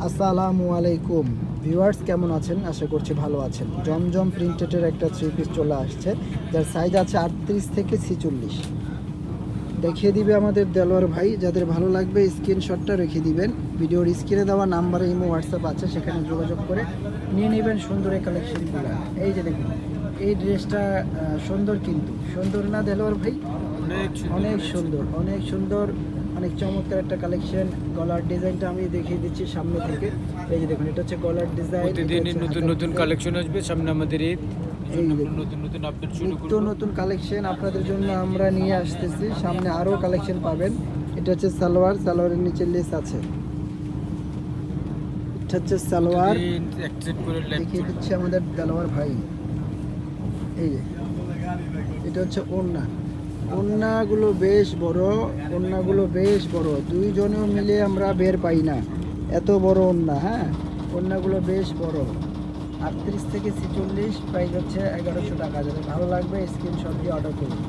আসসালামু আলাইকুম ভিউয়ার্স, কেমন আছেন? আশা করছি ভালো আছেন। জমজম প্রিন্টেডের একটা থ্রি পিস চলে আসছে, যার সাইজ আছে 38 থেকে 46। দেখিয়ে দিবে আমাদের দেলোয়ার ভাই। যাদের ভালো লাগবে স্ক্রিনশটটা রেখে দিবেন। ভিডিওর স্ক্রিনে দেওয়া নাম্বারে ইমো হোয়াটসঅ্যাপ আছে, সেখানে যোগাযোগ করে নিয়ে নেবেন সুন্দর এই কালেকশনগুলো। এই যে দেখুন, এই ড্রেসটা সুন্দর, কিন্তু সুন্দর না দেলোয়ার ভাই? অনেক সুন্দর, অনেক সুন্দর, অনেক চমৎকার একটা কালেকশন। গলার ডিজাইনটা আমি দেখিয়ে দিচ্ছি সামনে থেকে। এই যে দেখুন, এটা হচ্ছে গলার ডিজাইন। প্রতিদিনই নতুন নতুন কালেকশন আসবে, সামনে আমাদের ঈদ। এই নতুন নতুন আপডেট শুরু নিত্য করব। নতুন কালেকশন আপনাদের জন্য আমরা নিয়ে আসতেছি। সামনে আরও কালেকশন পাবেন। এটা হচ্ছে সালোয়ার, সালোয়ারের নিচে লেস আছে। এটা হচ্ছে সালোয়ার, অ্যাকসেপ্ট করে লাইক দেখিয়ে দিচ্ছে আমাদের দেলোয়ার ভাই। এই যে এটা হচ্ছে ওড়না। ওড়নাগুলো বেশ বড়, ওড়নাগুলো বেশ বড়, দুইজনেও মিলে আমরা বের পাই না এত বড় ওড়না। হ্যাঁ, ওড়নাগুলো বেশ বড়। 38 থেকে 46, প্রাইস হচ্ছে 1100 টাকা। যাদের ভালো লাগবে স্ক্রিনশট দিয়ে অর্ডার করুন।